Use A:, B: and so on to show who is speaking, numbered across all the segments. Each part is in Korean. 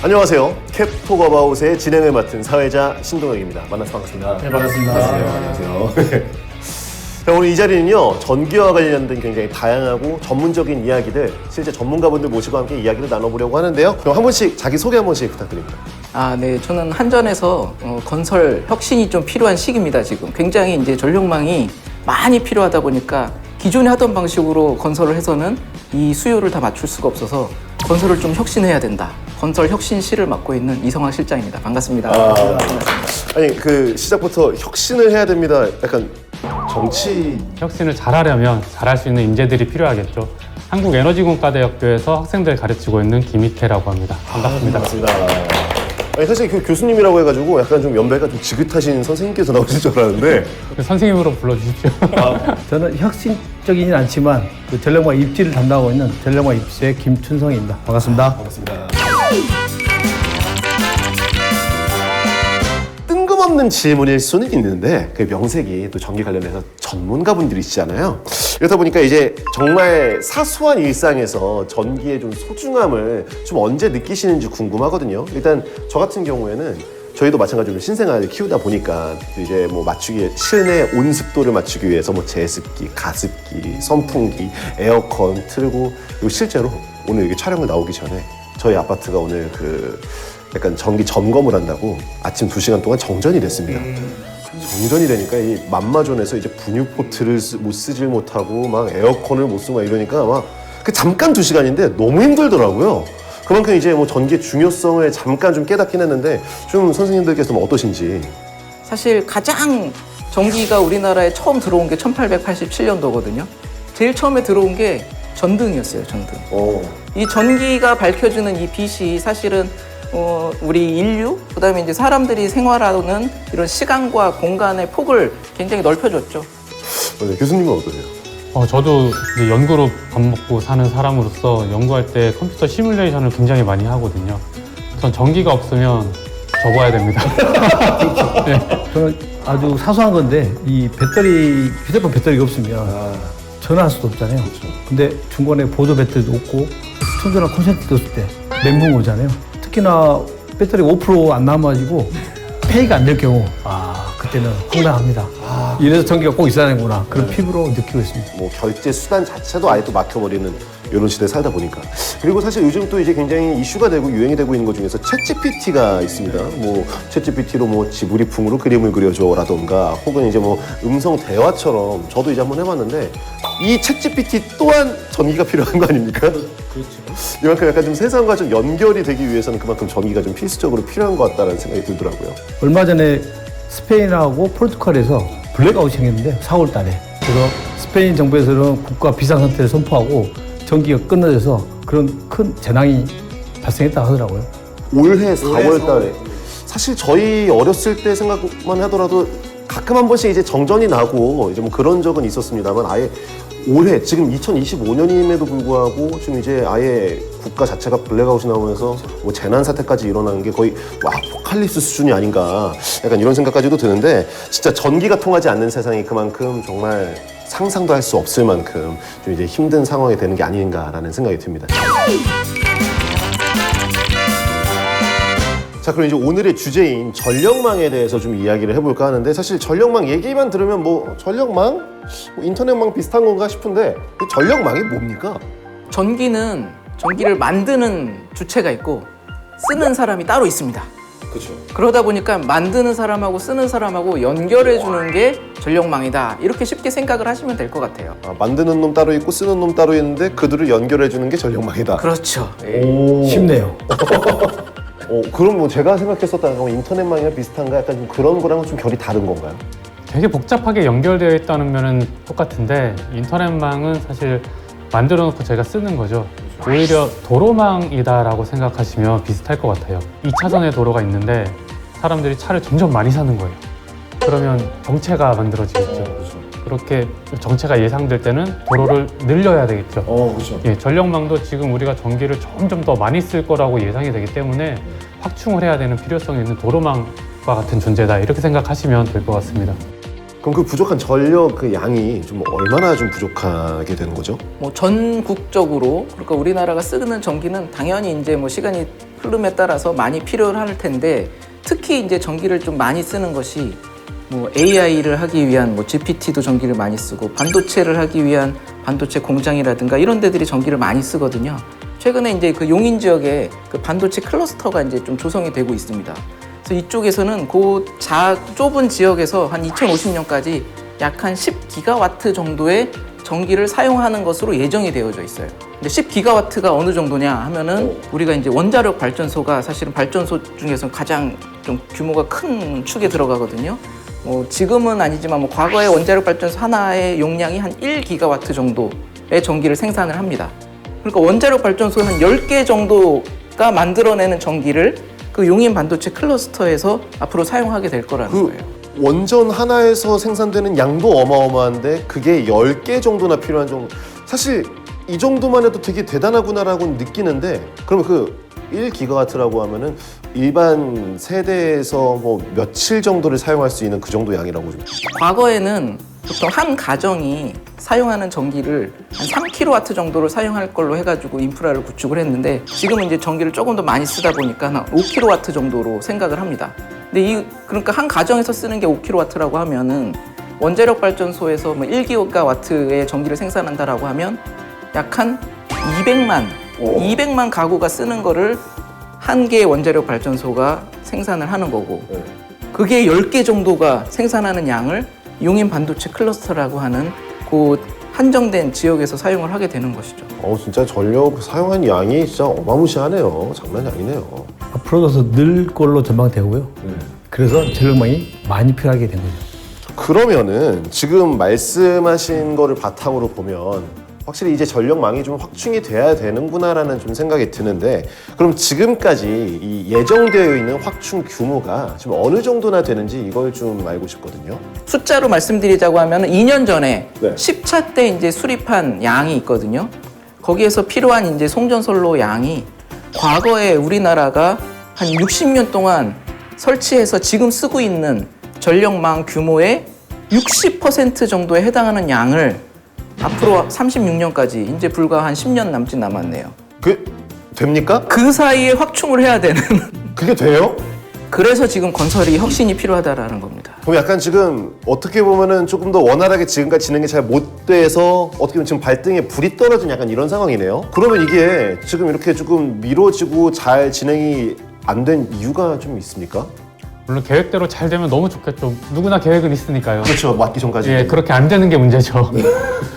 A: 안녕하세요. 캡톡어바웃의 진행을 맡은 사회자 신동혁입니다. 만나서 반갑습니다.
B: 네, 반갑습니다.
A: 안녕하세요. 자, 오늘 이 자리는요, 전기와 관련된 굉장히 다양하고 전문적인 이야기들, 실제 전문가분들 모시고 함께 이야기를 나눠보려고 하는데요. 그럼 한 분씩 자기소개 한 번씩 부탁드립니다.
C: 네. 저는 한전에서 건설 혁신이 좀 필요한 시기입니다, 지금. 굉장히 이제 전력망이 많이 필요하다 보니까 기존에 하던 방식으로 건설을 해서는 이 수요를 다 맞출 수가 없어서 건설을 좀 혁신해야 된다. 건설 혁신실을 맡고 있는 이성학 실장입니다. 반갑습니다.
A: 아니, 그 시작부터 혁신을 해야 됩니다. 약간 정치.
B: 혁신을 잘하려면 잘할 수 있는 인재들이 필요하겠죠. 한국에너지공과대학교에서 학생들 가르치고 있는 김희태라고 합니다. 반갑습니다.
A: 반갑습니다. 아니, 사실 그 교수님이라고 해가지고 약간 좀 연배가 좀 지긋하신 선생님께서 나오실 줄 알았는데.
B: 선생님으로 불러주십시오.
D: 저는 혁신적이진 않지만 그 전력망 입지를 담당하고 있는 전력망 입지의 김춘성입니다. 반갑습니다.
A: 반갑습니다. 뜬금없는 질문일 수는 있는데 그 명색이 또 전기 관련해서 전문가분들이시잖아요. 그렇다 보니까 이제 정말 사소한 일상에서 전기의 좀 소중함을 좀 언제 느끼시는지 궁금하거든요. 일단 저 같은 경우에는 저희도 마찬가지로 신생아를 키우다 보니까 이제 뭐 맞추기 실내 온습도를 맞추기 위해서 뭐 제습기, 가습기, 선풍기, 에어컨 틀고, 그리고 실제로 오늘 여기 촬영을 나오기 전에 저희 아파트가 오늘 그 약간 전기 점검을 한다고 아침 2시간 동안 정전이 됐습니다. 정전이 되니까 이 만마존에서 이제 분유포트를 쓰질 못하고 막 에어컨을 못 쓰고 막 이러니까 막 그 잠깐 2시간인데 너무 힘들더라고요. 그만큼 이제 뭐 전기의 중요성을 잠깐 좀 깨닫긴 했는데 좀 선생님들께서는 어떠신지.
C: 사실 가장 전기가 우리나라에 처음 들어온 게 1887년도거든요. 제일 처음에 들어온 게 전등이었어요, 전등. 이 전기가 밝혀주는 이 빛이 사실은 우리 인류, 그다음에 이제 사람들이 생활하는 이런 시간과 공간의 폭을 굉장히 넓혀줬죠.
A: 네, 교수님은 어떠세요?
B: 저도 이제 연구로 밥 먹고 사는 사람으로서 연구할 때 컴퓨터 시뮬레이션을 굉장히 많이 하거든요. 전 전기가 없으면 접어야 됩니다. 네.
D: 저는 아주 사소한 건데 이 배터리, 휴대폰 배터리가 없으면 전화할 수도 없잖아요. 근데 중간에 보조 배터리도 없고 충전할 콘센트도 없을 때 멘붕 오잖아요. 특히나 배터리가 5% 안 남아가지고 폐기가 안 될 경우 그때는 황당합니다. 이래서 전기가 꼭 있어야 되는구나. 그런 피부로 느끼고 있습니다.
A: 뭐 결제 수단 자체도 아예 또 막혀버리는 이런 시대에 살다 보니까. 그리고 사실 요즘 또 이제 굉장히 이슈가 되고 유행이 되고 있는 것 중에서 챗GPT가 있습니다. 뭐 챗GPT로 뭐 지브리풍으로 그림을 그려줘라던가 혹은 이제 뭐 음성 대화처럼 저도 이제 한번 해봤는데 이 챗GPT 또한 전기가 필요한 거 아닙니까? 그렇죠. 이만큼 약간 좀 세상과 좀 연결이 되기 위해서는 그만큼 전기가 좀 필수적으로 필요한 것 같다는 생각이 들더라고요.
D: 얼마 전에 스페인하고 포르투갈에서 블랙아웃이 생겼는데 4월 달에. 그래서 스페인 정부에서는 국가 비상상태를 선포하고 전기가 끊어져서 그런 큰 재난이 발생했다고 하더라고요.
A: 올해 4월 달에. 사실 저희 어렸을 때 생각만 하더라도 가끔 한 번씩 이제 정전이 나고 이제 뭐 그런 적은 있었습니다만 아예 올해 지금 2025년임에도 불구하고 지금 이제 아예 국가 자체가 블랙아웃이 나오면서 뭐 재난 사태까지 일어나는 게 거의 아포칼립스 수준이 아닌가 약간 이런 생각까지도 드는데 진짜 전기가 통하지 않는 세상이 그만큼 정말 상상도 할 수 없을 만큼 좀 이제 힘든 상황이 되는 게 아닌가라는 생각이 듭니다. 자, 그럼 이제 오늘의 주제인 전력망에 대해서 좀 이야기를 해볼까 하는데 사실 전력망 얘기만 들으면 뭐 전력망? 뭐 인터넷망 비슷한 건가 싶은데 전력망이 뭡니까?
C: 전기를 만드는 주체가 있고 쓰는 사람이 따로 있습니다.
A: 그렇죠.
C: 그러다 보니까 만드는 사람하고 쓰는 사람하고 연결해 주는 게 전력망이다. 이렇게 쉽게 생각을 하시면 될 것 같아요.
A: 만드는 놈 따로 있고 쓰는 놈 따로 있는데 그들을 연결해 주는 게 전력망이다.
C: 그렇죠.
D: 쉽네요.
A: 그럼 뭐 제가 생각했었다는 건 인터넷망이랑 비슷한가 약간 좀 그런 거랑은 좀 결이 다른 건가요?
B: 되게 복잡하게 연결되어 있다는 면은 똑같은데 인터넷망은 사실 만들어 놓고 제가 쓰는 거죠. 오히려 도로망이다라고 생각하시면 비슷할 것 같아요. 2차선의 도로가 있는데 사람들이 차를 점점 많이 사는 거예요. 그러면 정체가 만들어지겠죠. 그렇게 정체가 예상될 때는 도로를 늘려야 되겠죠.
A: 그렇죠.
B: 예, 전력망도 지금 우리가 전기를 점점 더 많이 쓸 거라고 예상이 되기 때문에 확충을 해야 되는 필요성이 있는 도로망과 같은 존재다 이렇게 생각하시면 될 것 같습니다.
A: 그럼 그 부족한 전력 그 양이 좀 얼마나 좀 부족하게 되는 거죠?
C: 뭐 전국적으로 그러니까 우리나라가 쓰는 전기는 당연히 이제 뭐 시간이 흐름에 따라서 많이 필요할 텐데 특히 이제 전기를 좀 많이 쓰는 것이 뭐 AI를 하기 위한 뭐 GPT도 전기를 많이 쓰고 반도체를 하기 위한 반도체 공장이라든가 이런 데들이 전기를 많이 쓰거든요. 최근에 이제 그 용인 지역에 그 반도체 클러스터가 이제 좀 조성이 되고 있습니다. 그래서 이쪽에서는 그 좁은 지역에서 한 2050년까지 약 한 10기가와트 정도의 전기를 사용하는 것으로 예정이 되어져 있어요. 근데 10기가와트가 어느 정도냐 하면은 우리가 이제 원자력 발전소가 사실은 발전소 중에서 가장 좀 규모가 큰 축에 들어가거든요. 뭐 지금은 아니지만 뭐 과거에 원자력 발전소 하나의 용량이 한 1기가와트 정도의 전기를 생산을 합니다. 그러니까 원자력 발전소 한 10개 정도가 만들어내는 전기를 그 용인 반도체 클러스터에서 앞으로 사용하게 될 거라는 거예요.
A: 원전 하나에서 생산되는 양도 어마어마한데 그게 10개 정도나 필요한 정도. 사실 이 정도만 해도 되게 대단하구나라고 느끼는데 그러면 그 1기가와트라고 하면은 일반 세대에서 뭐 며칠 정도를 사용할 수 있는 그 정도 양이라고 좀.
C: 과거에는 보통 한 가정이 사용하는 전기를 한 3kW 정도를 사용할 걸로 해가지고 인프라를 구축을 했는데 지금은 이제 전기를 조금 더 많이 쓰다 보니까 한 5kW 정도로 생각을 합니다. 근데 그러니까 한 가정에서 쓰는 게 5kW라고 하면은 원자력 발전소에서 뭐 1기가와트의 전기를 생산한다라고 하면 약 한 200만 가구가 쓰는 거를 한 개의 원자력 발전소가 생산을 하는 거고 그게 10개 정도가 생산하는 양을 용인 반도체 클러스터라고 하는 그 한정된 지역에서 사용을 하게 되는 것이죠.
A: 진짜 전력 사용한 양이 진짜 어마무시하네요. 장난이 아니네요.
D: 앞으로도 늘 걸로 전망되고요. 그래서 전력망이 많이 필요하게 된 거죠.
A: 그러면은 지금 말씀하신 거를 바탕으로 보면 확실히 이제 전력망이 좀 확충이 돼야 되는구나라는 좀 생각이 드는데 그럼 지금까지 이 예정되어 있는 확충 규모가 지금 어느 정도나 되는지 이걸 좀 알고 싶거든요.
C: 숫자로 말씀드리자고 하면 2년 전에
A: 네.
C: 10차 때 이제 수립한 양이 있거든요. 거기에서 필요한 이제 송전선로 양이 과거에 우리나라가 한 60년 동안 설치해서 지금 쓰고 있는 전력망 규모의 60% 정도에 해당하는 양을 앞으로 36년까지 이제 불과 한 10년 남짓 남았네요.
A: 됩니까?
C: 그 사이에 확충을 해야 되는
A: 그게 돼요?
C: 그래서 지금 건설이 혁신이 필요하다라는 겁니다.
A: 그럼 약간 지금 어떻게 보면은 조금 더 원활하게 지금까지 진행이 잘 못 돼서 어떻게 보면 지금 발등에 불이 떨어진 약간 이런 상황이네요. 그러면 이게 지금 이렇게 조금 미뤄지고 잘 진행이 안 된 이유가 좀 있습니까?
B: 물론 계획대로 잘 되면 너무 좋겠죠. 누구나 계획은 있으니까요.
A: 그렇죠. 맞기 전까지.
B: 예, 그렇게 안 되는 게 문제죠.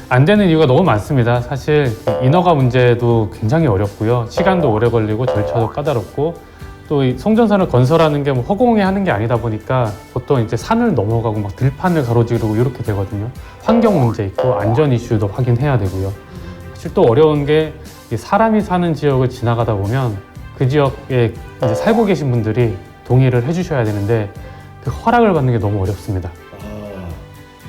B: 안 되는 이유가 너무 많습니다. 사실 인허가 문제도 굉장히 어렵고요. 시간도 오래 걸리고 절차도 까다롭고 또 이 송전선을 건설하는 게 뭐 허공에 하는 게 아니다 보니까 보통 이제 산을 넘어가고 막 들판을 가로지르고 이렇게 되거든요. 환경 문제 있고 안전 이슈도 확인해야 되고요. 사실 또 어려운 게 사람이 사는 지역을 지나가다 보면 그 지역에 이제 살고 계신 분들이 동의를 해주셔야 되는데 그 허락을 받는 게 너무 어렵습니다.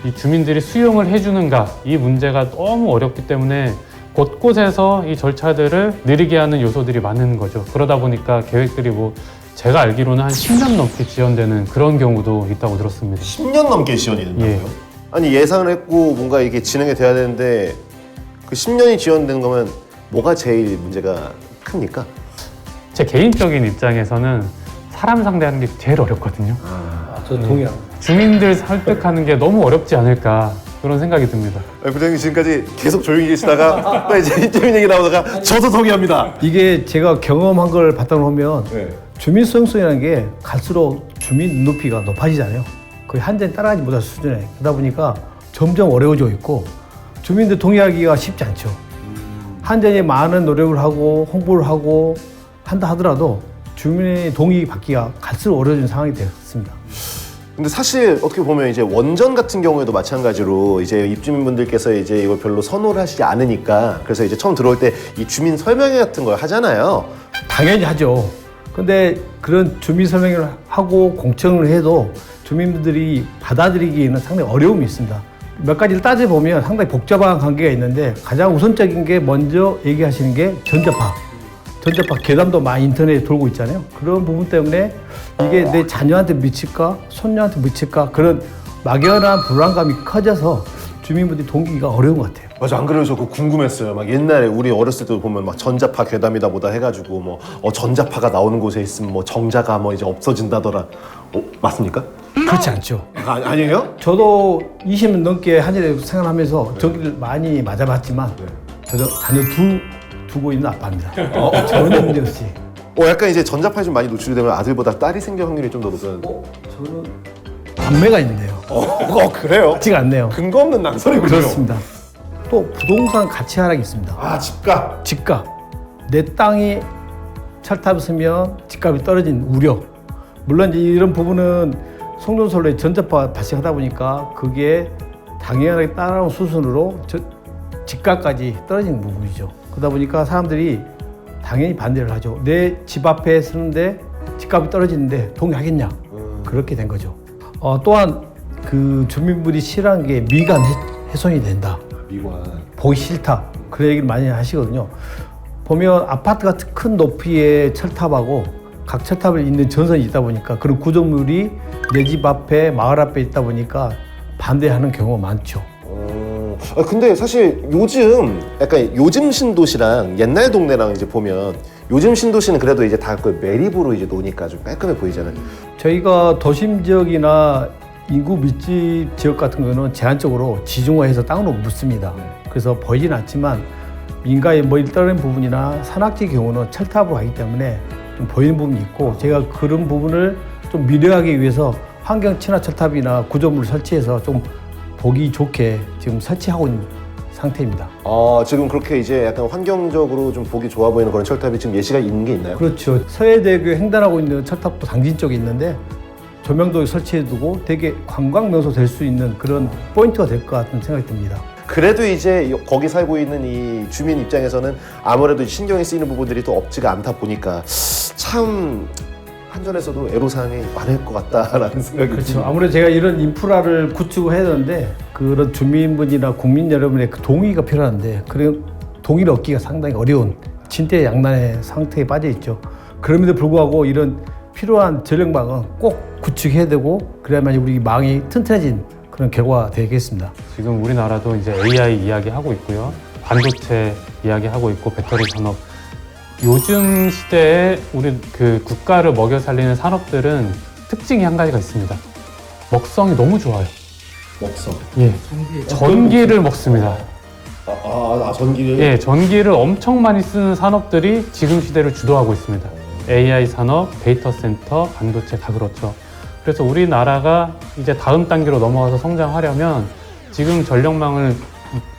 B: 이 주민들이 수용을 해주는가 이 문제가 너무 어렵기 때문에 곳곳에서 이 절차들을 느리게 하는 요소들이 많은 거죠. 그러다 보니까 계획들이 뭐 제가 알기로는 한 10년 넘게 지연되는 그런 경우도 있다고 들었습니다.
A: 10년 넘게 지연이 된다고요?
B: 예.
A: 아니 예상을 했고 뭔가 이게 진행이 돼야 되는데 그 10년이 지연되는 거면 뭐가 제일 문제가 큽니까?
B: 제 개인적인 입장에서는 사람 상대하는 게 제일 어렵거든요.
D: 저는 동의합니다.
B: 주민들 설득하는 게 너무 어렵지 않을까 그런 생각이 듭니다.
A: 부장님 지금까지 계속 조용히 계시다가 또 이제 이재민 얘기 나오다가 저도 동의합니다.
D: 이게 제가 경험한 걸 바탕으로 하면
A: 네.
D: 주민 수용성이라는 게 갈수록 주민 눈높이가 높아지잖아요. 거의 한전에 따라가지 못할 수준에. 그러다 보니까 점점 어려워지고 있고 주민들 동의하기가 쉽지 않죠. 한전이 많은 노력을 하고 홍보를 하고 한다 하더라도 주민의 동의 받기가 갈수록 어려워지는 상황이 되었습니다.
A: 근데 사실 어떻게 보면 이제 원전 같은 경우에도 마찬가지로 이제 입주민분들께서 이제 이걸 별로 선호를 하시지 않으니까 그래서 이제 처음 들어올 때 이 주민 설명회 같은 걸 하잖아요.
D: 당연히 하죠. 근데 그런 주민 설명을 하고 공청을 해도 주민분들이 받아들이기에는 상당히 어려움이 있습니다. 몇 가지를 따져보면 상당히 복잡한 관계가 있는데 가장 우선적인 게 먼저 얘기하시는 게 전자파 계담도 많이 인터넷에 돌고 있잖아요. 그런 부분 때문에 이게 내 자녀한테 미칠까 손녀한테 미칠까 그런 막연한 불안감이 커져서 주민분들이 동기가 어려운 것 같아요.
A: 맞아, 안 그래요? 저 그거 궁금했어요. 막 옛날에 우리 어렸을 때 보면 막 전자파 괴담이다 보다 해가지고 뭐 전자파가 나오는 곳에 있으면 뭐 정자가 뭐 이제 없어진다더라. 맞습니까?
D: 그렇지 않죠.
A: 아니에요?
D: 저도 20년 넘게 한일에 생활하면서 전기를 많이 맞아봤지만 저도 자녀 두고 있는 아빠입니다. 전혀 문제 없이.
A: 약간 이제 전자파에 좀 많이 노출이 되면 아들보다 딸이 생길 확률이 좀 더 높은.
D: 저는 남매가 있는데요.
A: 그래요?
D: 같지가 않네요.
A: 근거 없는 낭설이군요.
D: 그렇습니다. 또 부동산 가치 하락이 있습니다.
A: 집값.
D: 집값. 내 땅이 철탑을 쓰면 집값이 떨어진 우려. 물론 이제 이런 부분은 송전설로의 전자파가 발생하다 보니까 그게 당연하게 따라온 수순으로 집값까지 떨어지는 부분이죠. 그러다 보니까 사람들이 당연히 반대를 하죠. 내 집 앞에 쓰는데 집값이 떨어지는데 동의하겠냐? 그렇게 된 거죠. 또한 그 주민분이 싫어하는 게 미관 훼손이 된다.
A: 미관.
D: 보기 싫다. 그런 얘기를 많이 하시거든요. 보면 아파트 같은 큰 높이의 철탑하고 각 철탑에 있는 전선이 있다 보니까 그런 구조물이 내 집 앞에 마을 앞에 있다 보니까 반대하는 경우가 많죠.
A: 근데 사실 요즘 신도시랑 옛날 동네랑 이제 보면 요즘 신도시는 그래도 이제 다 그 매립으로 이제 노니까 좀 깔끔해 보이잖아요.
D: 저희가 도심 지역이나 인구 밀집 지역 같은 경우는 제한적으로 지중화해서 땅으로 묻습니다. 그래서 보이진 않지만 민가에 멀리 떨어진 부분이나 산악지의 경우는 철탑으로 하기 때문에 좀 보이는 부분이 있고 제가 그런 부분을 좀 미려하기 위해서 환경 친화 철탑이나 구조물을 설치해서 좀 보기 좋게 지금 설치하고 있는 상태입니다.
A: 지금 그렇게 이제 약간 환경적으로 좀 보기 좋아 보이는 그런 철탑이 지금 예시가 있는 게 있나요?
D: 그렇죠. 서해대교 횡단하고 있는 철탑도 당진 쪽에 있는데 조명도 설치해두고 되게 관광 명소 될 수 있는 그런 포인트가 될 것 같은 생각이 듭니다.
A: 그래도 이제 거기 살고 있는 이 주민 입장에서는 아무래도 신경이 쓰이는 부분들이 또 없지가 않다 보니까 참 한전에서도 애로사항이 많을 것 같다라는 생각이
D: 그렇죠.
A: 듭니다.
D: 아무래도 제가 이런 인프라를 구축을 해야 되는데 그런 주민분이나 국민 여러분의 그 동의가 필요한데 그런 동의를 얻기가 상당히 어려운 진퇴양난의 상태에 빠져 있죠. 그럼에도 불구하고 이런 필요한 전력망은 꼭 구축해야 되고 그래야만 우리 망이 튼튼해진 그런 결과가 되겠습니다.
B: 지금 우리나라도 이제 AI 이야기하고 있고요. 반도체 이야기하고 있고 배터리 산업. 요즘 시대에 우리 그 국가를 먹여 살리는 산업들은 특징이 한 가지가 있습니다. 먹성이 너무 좋아요.
A: 먹성.
B: 예. 전기를 먹습니다.
A: 전기를?
B: 예, 전기를 엄청 많이 쓰는 산업들이 지금 시대를 주도하고 있습니다. AI 산업, 데이터 센터, 반도체 다 그렇죠. 그래서 우리나라가 이제 다음 단계로 넘어가서 성장하려면 지금 전력망을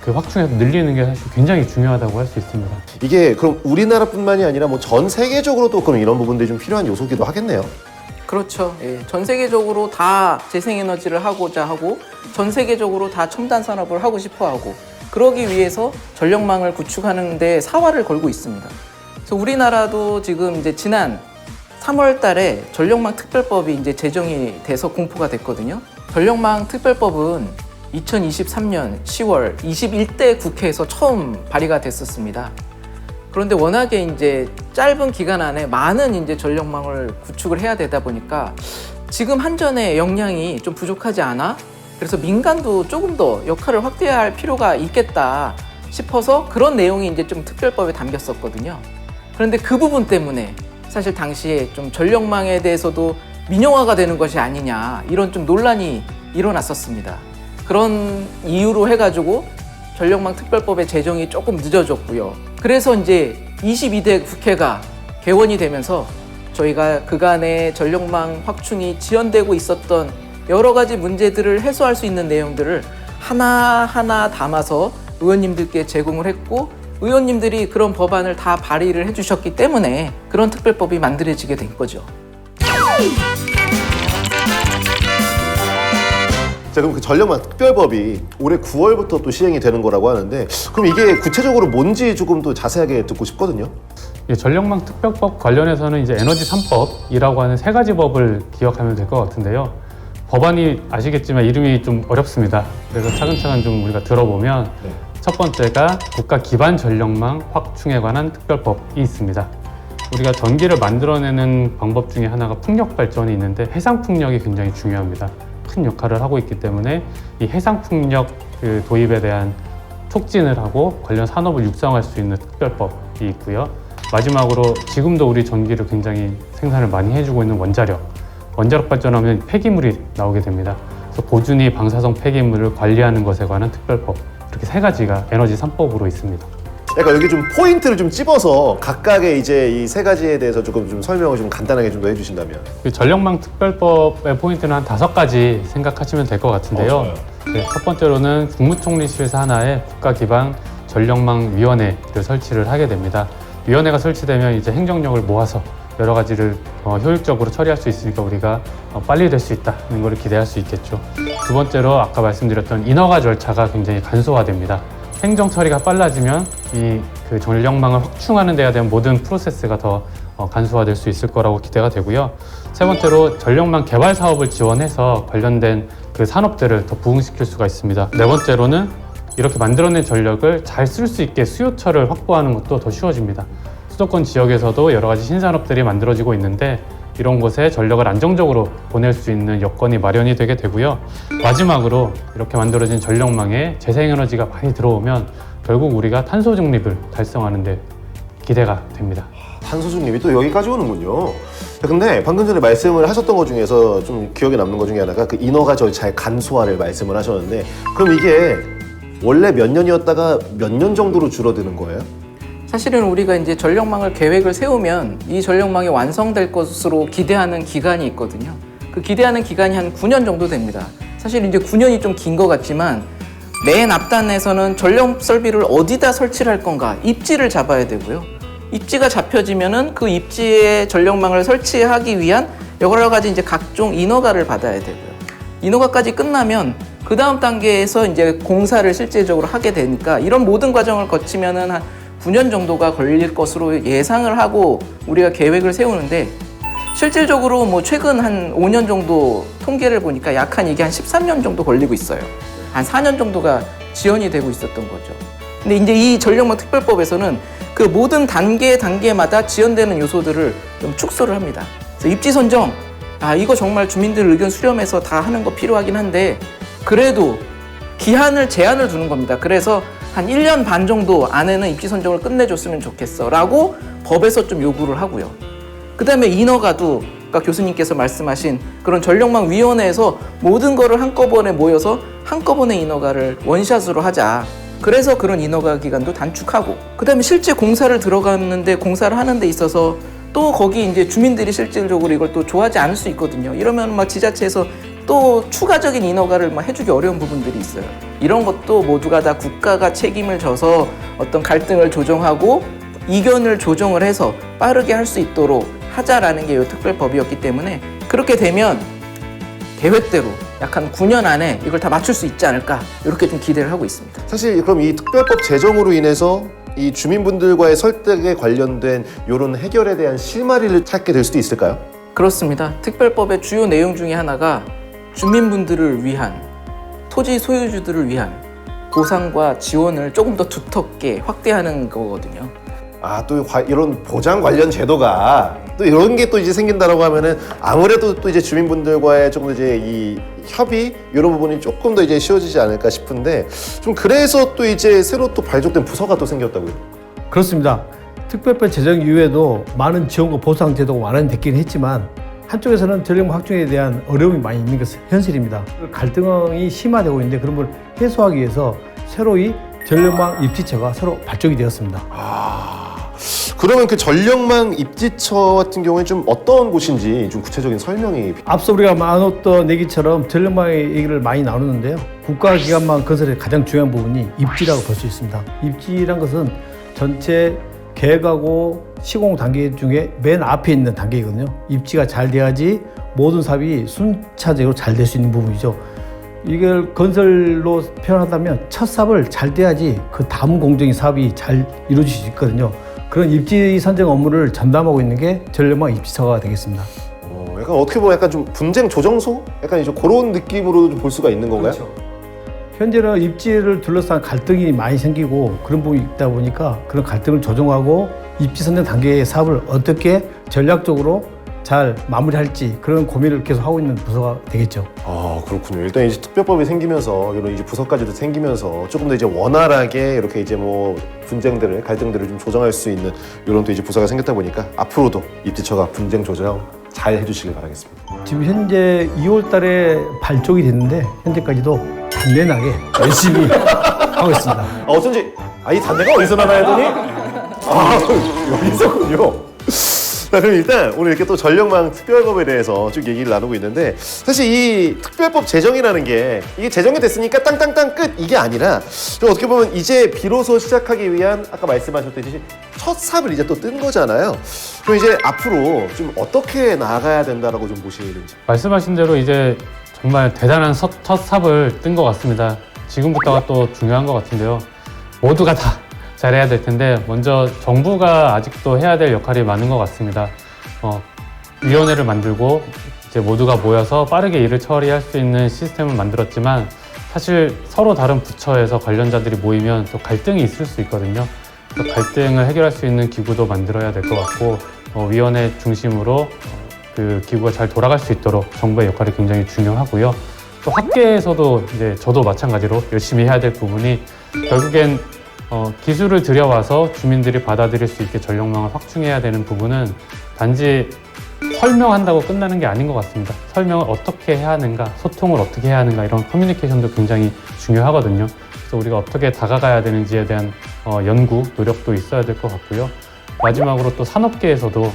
B: 그 확충해서 늘리는 게 사실 굉장히 중요하다고 할 수 있습니다.
A: 이게 그럼 우리나라뿐만이 아니라 뭐 전 세계적으로도 그럼 이런 부분들이 좀 필요한 요소기도 하겠네요.
C: 그렇죠. 예, 전 세계적으로 다 재생에너지를 하고자 하고 전 세계적으로 다 첨단 산업을 하고 싶어 하고 그러기 위해서 전력망을 구축하는 데 사활을 걸고 있습니다. 그래서 우리나라도 지금 이제 지난 3월 달에 전력망 특별법이 이제 제정이 돼서 공포가 됐거든요. 전력망 특별법은 2023년 10월 21대 국회에서 처음 발의가 됐었습니다. 그런데 워낙에 이제 짧은 기간 안에 많은 이제 전력망을 구축을 해야 되다 보니까 지금 한전의 역량이 좀 부족하지 않아? 그래서 민간도 조금 더 역할을 확대할 필요가 있겠다 싶어서 그런 내용이 이제 좀 특별법에 담겼었거든요. 그런데 그 부분 때문에 사실 당시에 좀 전력망에 대해서도 민영화가 되는 것이 아니냐 이런 좀 논란이 일어났었습니다. 그런 이유로 해가지고 전력망 특별법의 제정이 조금 늦어졌고요. 그래서 이제 22대 국회가 개원이 되면서 저희가 그간의 전력망 확충이 지연되고 있었던 여러 가지 문제들을 해소할 수 있는 내용들을 하나하나 담아서 의원님들께 제공을 했고 의원님들이 그런 법안을 다 발의를 해주셨기 때문에 그런 특별법이 만들어지게 된 거죠.
A: 자, 그럼 그 전력망 특별법이 올해 9월부터 또 시행이 되는 거라고 하는데 그럼 이게 구체적으로 뭔지 조금 더 자세하게 듣고 싶거든요.
B: 예, 전력망 특별법 관련해서는 이제 에너지 3법이라고 하는 세 가지 법을 기억하면 될 것 같은데요. 법안이 아시겠지만 이름이 좀 어렵습니다. 그래서 차근차근 좀 우리가 들어보면 첫 번째가 국가 기반 전력망 확충에 관한 특별법이 있습니다. 우리가 전기를 만들어내는 방법 중에 하나가 풍력 발전이 있는데 해상 풍력이 굉장히 중요합니다. 큰 역할을 하고 있기 때문에 이 해상풍력 그 도입에 대한 촉진을 하고 관련 산업을 육성할 수 있는 특별법이 있고요. 마지막으로 지금도 우리 전기를 굉장히 생산을 많이 해주고 있는 원자력 발전하면 폐기물이 나오게 됩니다. 그래서 보준위 방사성 폐기물을 관리하는 것에 관한 특별법, 이렇게 3가지가 에너지 3법으로 있습니다.
A: 그러니까 여기 좀 포인트를 좀 찝어서 각각의 이제 이 3가지에 대해서 조금 좀 설명을 좀 간단하게 좀 더 해주신다면.
B: 그 전력망 특별법의 포인트는 한 5가지 생각하시면 될 것 같은데요. 네, 첫 번째로는 국무총리실에서 하나의 국가기반 전력망위원회를 설치를 하게 됩니다. 위원회가 설치되면 이제 행정력을 모아서 여러 가지를 효율적으로 처리할 수 있으니까 우리가 빨리 될 수 있다는 걸 기대할 수 있겠죠. 두 번째로 아까 말씀드렸던 인허가 절차가 굉장히 간소화됩니다. 행정 처리가 빨라지면 그 전력망을 확충하는 데에 대한 모든 프로세스가 더 간소화될 수 있을 거라고 기대가 되고요. 세 번째로 전력망 개발 사업을 지원해서 관련된 그 산업들을 더 부흥시킬 수가 있습니다. 네 번째로는 이렇게 만들어낸 전력을 잘 쓸 수 있게 수요처를 확보하는 것도 더 쉬워집니다. 수도권 지역에서도 여러 가지 신산업들이 만들어지고 있는데 이런 곳에 전력을 안정적으로 보낼 수 있는 여건이 마련이 되게 되고요. 마지막으로 이렇게 만들어진 전력망에 재생에너지가 많이 들어오면 결국 우리가 탄소 중립을 달성하는 데 기대가 됩니다.
A: 탄소 중립이 또 여기까지 오는군요. 근데 방금 전에 말씀을 하셨던 것 중에서 좀 기억에 남는 것 중에 하나가 그 인허가 절차의 간소화를 말씀을 하셨는데, 그럼 이게 원래 몇 년이었다가 몇 년 정도로 줄어드는 거예요?
C: 사실은 우리가 이제 전력망을 계획을 세우면 이 전력망이 완성될 것으로 기대하는 기간이 있거든요. 그 기대하는 기간이 한 9년 정도 됩니다. 사실 이제 9년이 좀 긴 것 같지만 맨 앞단에서는 전력 설비를 어디다 설치를 할 건가 입지를 잡아야 되고요. 입지가 잡혀지면은 그 입지에 전력망을 설치하기 위한 여러 가지 이제 각종 인허가를 받아야 되고요. 인허가까지 끝나면 그 다음 단계에서 이제 공사를 실제적으로 하게 되니까 이런 모든 과정을 거치면은 한 9년 정도가 걸릴 것으로 예상을 하고 우리가 계획을 세우는데, 실질적으로 뭐 최근 한 5년 정도 통계를 보니까 약한 이게 한 13년 정도 걸리고 있어요. 한 4년 정도가 지연이 되고 있었던 거죠. 근데 이제 이 전력망 특별법에서는 그 모든 단계마다 지연되는 요소들을 좀 축소를 합니다. 그래서 입지 선정, 이거 정말 주민들 의견 수렴해서 다 하는 거 필요하긴 한데 그래도 제한을 두는 겁니다. 그래서 한 1년 반 정도 안에는 입지 선정을 끝내줬으면 좋겠어 라고 법에서 좀 요구를 하고요. 그 다음에 인허가도 아까 교수님께서 말씀하신 그런 전력망위원회에서 모든 거를 한꺼번에 모여서 한꺼번에 인허가를 원샷으로 하자. 그래서 그런 인허가 기간도 단축하고, 그 다음에 실제 공사를 들어갔는데 공사를 하는 데 있어서 또 거기 이제 주민들이 실질적으로 이걸 또 좋아하지 않을 수 있거든요. 이러면 막 지자체에서 또 추가적인 인허가를 막 해주기 어려운 부분들이 있어요. 이런 것도 모두가 다 국가가 책임을 져서 어떤 갈등을 조정하고 이견을 조정을 해서 빠르게 할 수 있도록 하자라는 게 이 특별법이었기 때문에 그렇게 되면 계획대로 약 한 9년 안에 이걸 다 맞출 수 있지 않을까 이렇게 좀 기대를 하고 있습니다.
A: 사실 그럼 이 특별법 제정으로 인해서 이 주민분들과의 설득에 관련된 이런 해결에 대한 실마리를 찾게 될 수도 있을까요?
C: 그렇습니다. 특별법의 주요 내용 중에 하나가 주민분들을 위한, 토지 소유주들을 위한 보상과 지원을 조금 더 두텁게 확대하는 거거든요.
A: 또 이런 보장 관련 제도가 또 이런 게 또 이제 생긴다라고 하면은 아무래도 또 이제 주민분들과의 조금 더 이제 이 협의 이런 부분이 조금 더 이제 쉬워지지 않을까 싶은데, 좀 그래서 또 이제 새로 또 발족된 부서가 또 생겼다고요?
D: 그렇습니다. 특별법 제정 이후에도 많은 지원과 보상 제도가 마련됐긴 했지만 한쪽에서는 전력망 확충에 대한 어려움이 많이 있는 것은 현실입니다. 갈등이 심화되고 있는데 그런 걸 해소하기 위해서 새로이 전력망 입지처가 새로 발족이 되었습니다.
A: 그러면 그 전력망 입지처 같은 경우에 좀 어떤 곳인지 좀 구체적인 설명이.
D: 앞서 우리가 나눴던 얘기처럼 전력망의 얘기를 많이 나누는데요. 국가기관망 건설의 가장 중요한 부분이 입지라고 볼 수 있습니다. 입지란 것은 전체 계획하고 시공 단계 중에 맨 앞에 있는 단계이거든요. 입지가 잘 돼야지 모든 사업이 순차적으로 잘 될 수 있는 부분이죠. 이걸 건설로 표현하다면 첫 사업을 잘 돼야지 그 다음 공정인 사업이 잘 이루어질 수 있거든요. 그런 입지 선정 업무를 전담하고 있는 게 전력망 입지처가 되겠습니다.
A: 약간 어떻게 보면 약간 좀 분쟁 조정소? 약간 이제 그런 느낌으로 볼 수가 있는 건가요?
D: 그렇죠. 현재는 입지를 둘러싼 갈등이 많이 생기고 그런 부분이 있다 보니까 그런 갈등을 조정하고 입지 선정 단계의 사업을 어떻게 전략적으로 잘 마무리할지 그런 고민을 계속 하고 있는 부서가 되겠죠.
A: 아, 그렇군요. 일단 이제 특별법이 생기면서 이런 이제 부서까지도 생기면서 조금 더 이제 원활하게 이렇게 이제 뭐 분쟁들을 갈등들을 좀 조정할 수 있는 이런 또 이제 부서가 생겼다 보니까 앞으로도 입지처가 분쟁 조정 잘 해주시길 바라겠습니다.
D: 지금 현재 2월 달에 발족이 됐는데 현재까지도 단단하게 열심히 하고 있습니다.
A: 어쩐지 이 단내가 어디서 나나 했더니 여기 있었군요. 자, 그럼 일단 오늘 이렇게 또 전력망 특별법에 대해서 쭉 얘기를 나누고 있는데 사실 이 특별법 제정이라는 게 이게 제정이 됐으니까 땅땅땅 끝 이게 아니라 좀 어떻게 보면 이제 비로소 시작하기 위한 아까 말씀하셨듯이 첫 삽을 이제 또 뜬 거잖아요. 그럼 이제 앞으로 좀 어떻게 나아가야 된다라고 좀 보시는지.
B: 말씀하신 대로 이제 정말 대단한 첫 삽을 뜬 것 같습니다. 지금부터가 또 중요한 것 같은데요. 모두가 다 잘해야 될 텐데 먼저 정부가 아직도 해야 될 역할이 많은 것 같습니다. 위원회를 만들고 이제 모두가 모여서 빠르게 일을 처리할 수 있는 시스템을 만들었지만 사실 서로 다른 부처에서 관련자들이 모이면 또 갈등이 있을 수 있거든요. 또 갈등을 해결할 수 있는 기구도 만들어야 될 것 같고 위원회 중심으로 그 기구가 잘 돌아갈 수 있도록 정부의 역할이 굉장히 중요하고요. 또 학계에서도 이제 저도 마찬가지로 열심히 해야 될 부분이 결국엔 기술을 들여와서 주민들이 받아들일 수 있게 전력망을 확충해야 되는 부분은 단지 설명한다고 끝나는 게 아닌 것 같습니다. 설명을 어떻게 해야 하는가, 소통을 어떻게 해야 하는가 이런 커뮤니케이션도 굉장히 중요하거든요. 그래서 우리가 어떻게 다가가야 되는지에 대한 연구, 노력도 있어야 될 것 같고요. 마지막으로 또 산업계에서도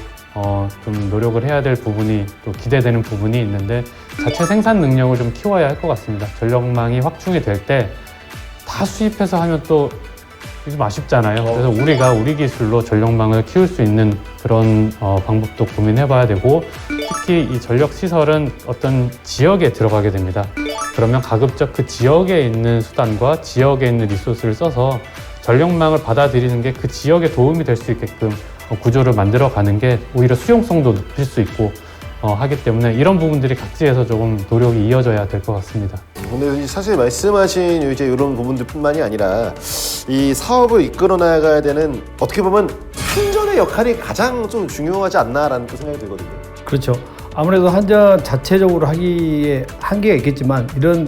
B: 좀 노력을 해야 될 부분이 또 기대되는 부분이 있는데 자체 생산 능력을 좀 키워야 할 것 같습니다. 전력망이 확충이 될 때 다 수입해서 하면 또 좀 아쉽잖아요. 그래서 우리가 우리 기술로 전력망을 키울 수 있는 그런 방법도 고민해봐야 되고 특히 이 전력시설은 어떤 지역에 들어가게 됩니다. 그러면 가급적 그 지역에 있는 수단과 지역에 있는 리소스를 써서 전력망을 받아들이는 게 그 지역에 도움이 될 수 있게끔 구조를 만들어가는 게 오히려 수용성도 높일 수 있고 하기 때문에 이런 부분들이 각지에서 조금 노력이 이어져야 될 것 같습니다.
A: 근데 사실 말씀하신 이제 이런 부분들뿐만이 아니라 이 사업을 이끌어 나가야 되는 어떻게 보면 한전의 역할이 가장 좀 중요하지 않나라는 또 생각이 들거든요.
D: 그렇죠. 아무래도 한전 자체적으로 하기에 한계가 있겠지만 이런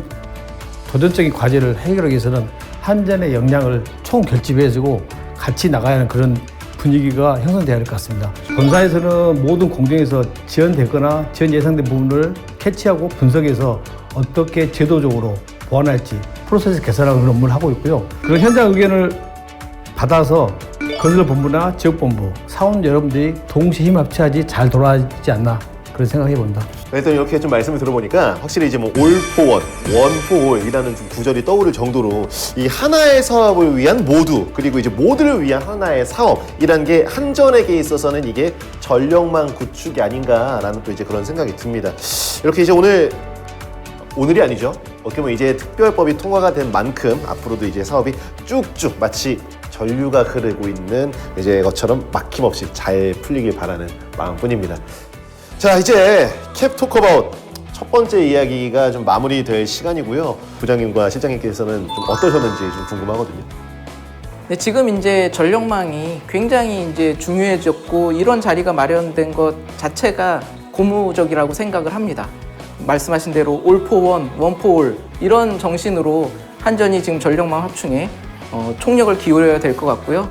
D: 도전적인 과제를 해결하기 위해서는 한전의 역량을 총결집해주고 같이 나가야 하는 그런 분위기가 형성돼야 할 것 같습니다. 본사에서는 모든 공정에서 지연되거나 지연 예상된 부분을 캐치하고 분석해서 어떻게 제도적으로 보완할지 프로세스 개선하는 그런 업무를 하고 있고요. 그런 현장 의견을 받아서 건설본부나 지역본부, 사원 여러분들이 동시에 힘 합쳐야지 잘 돌아가지 않나 그런 생각해 봅니다.
A: 일단 이렇게 좀 말씀을 들어보니까 확실히 이제 뭐 올 포원, 원 포올이라는 좀 구절이 떠오를 정도로 이 하나의 사업을 위한 모두 그리고 이제 모두를 위한 하나의 사업이란 게 한전에게 있어서는 이게 전력망 구축이 아닌가라는 또 이제 그런 생각이 듭니다. 이렇게 이제 오늘이 아니죠. 어떻게 보면 이제 특별법이 통과가 된 만큼 앞으로도 이제 사업이 쭉쭉 마치 전류가 흐르고 있는 이제 것처럼 막힘없이 잘 풀리길 바라는 마음뿐입니다. 자, 이제 캡 토크아웃 첫 번째 이야기가 좀 마무리될 시간이고요. 부장님과 실장님께서는 좀 어떠셨는지 좀 궁금하거든요.
C: 네, 지금 이제 전력망이 굉장히 이제 중요해졌고 이런 자리가 마련된 것 자체가 고무적이라고 생각을 합니다. 말씀하신 대로 올 포 원, 원 포 올 이런 정신으로 한전이 지금 전력망 확충에 총력을 기울여야 될 것 같고요.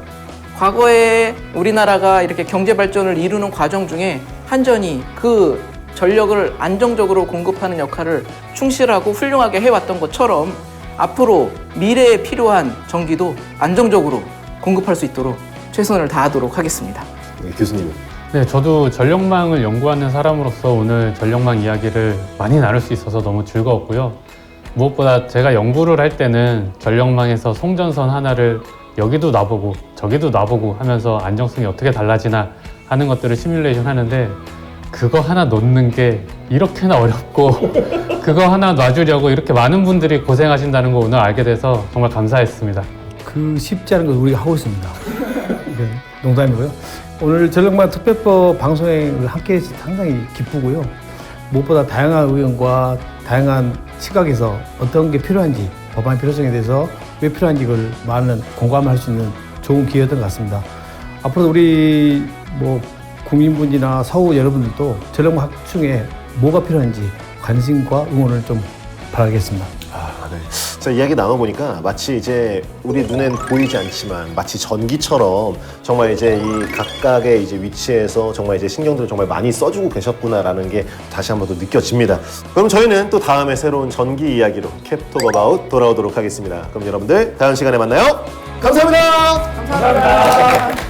C: 과거에 우리나라가 이렇게 경제 발전을 이루는 과정 중에 한전이 그 전력을 안정적으로 공급하는 역할을 충실하고 훌륭하게 해왔던 것처럼 앞으로 미래에 필요한 전기도 안정적으로 공급할 수 있도록 최선을 다하도록 하겠습니다.
A: 네, 교수님은?
B: 네, 저도 전력망을 연구하는 사람으로서 오늘 전력망 이야기를 많이 나눌 수 있어서 너무 즐거웠고요. 무엇보다 제가 연구를 할 때는 전력망에서 송전선 하나를 여기도 놔보고 저기도 놔보고 하면서 안정성이 어떻게 달라지나 하는 것들을 시뮬레이션 하는데 그거 하나 놓는 게 이렇게나 어렵고 그거 하나 놔주려고 이렇게 많은 분들이 고생하신다는 거 오늘 알게 돼서 정말 감사했습니다.
D: 그 쉽지 않은 걸 우리가 하고 있습니다. 네, 농담이고요. 오늘 전력망 특별법 방송을 함께해서 상당히 기쁘고요. 무엇보다 다양한 의견과 다양한 시각에서 어떤 게 필요한지 법안 필요성에 대해서 왜 필요한지 그걸 많은 공감할 수 있는 좋은 기회였던 것 같습니다. 앞으로 우리 국민분이나 사후 여러분들도 전력 확충에 뭐가 필요한지 관심과 응원을 좀 바라겠습니다.
A: 네. 자, 이야기 나눠보니까 마치 이제 우리 눈엔 보이지 않지만 마치 전기처럼 정말 이제 이 각각의 이제 위치에서 정말 이제 신경들을 정말 많이 써주고 계셨구나라는 게 다시 한 번 더 느껴집니다. 그럼 저희는 또 다음에 새로운 전기 이야기로 캡톡 어바웃 돌아오도록 하겠습니다. 그럼 여러분들 다음 시간에 만나요. 감사합니다.
C: 감사합니다.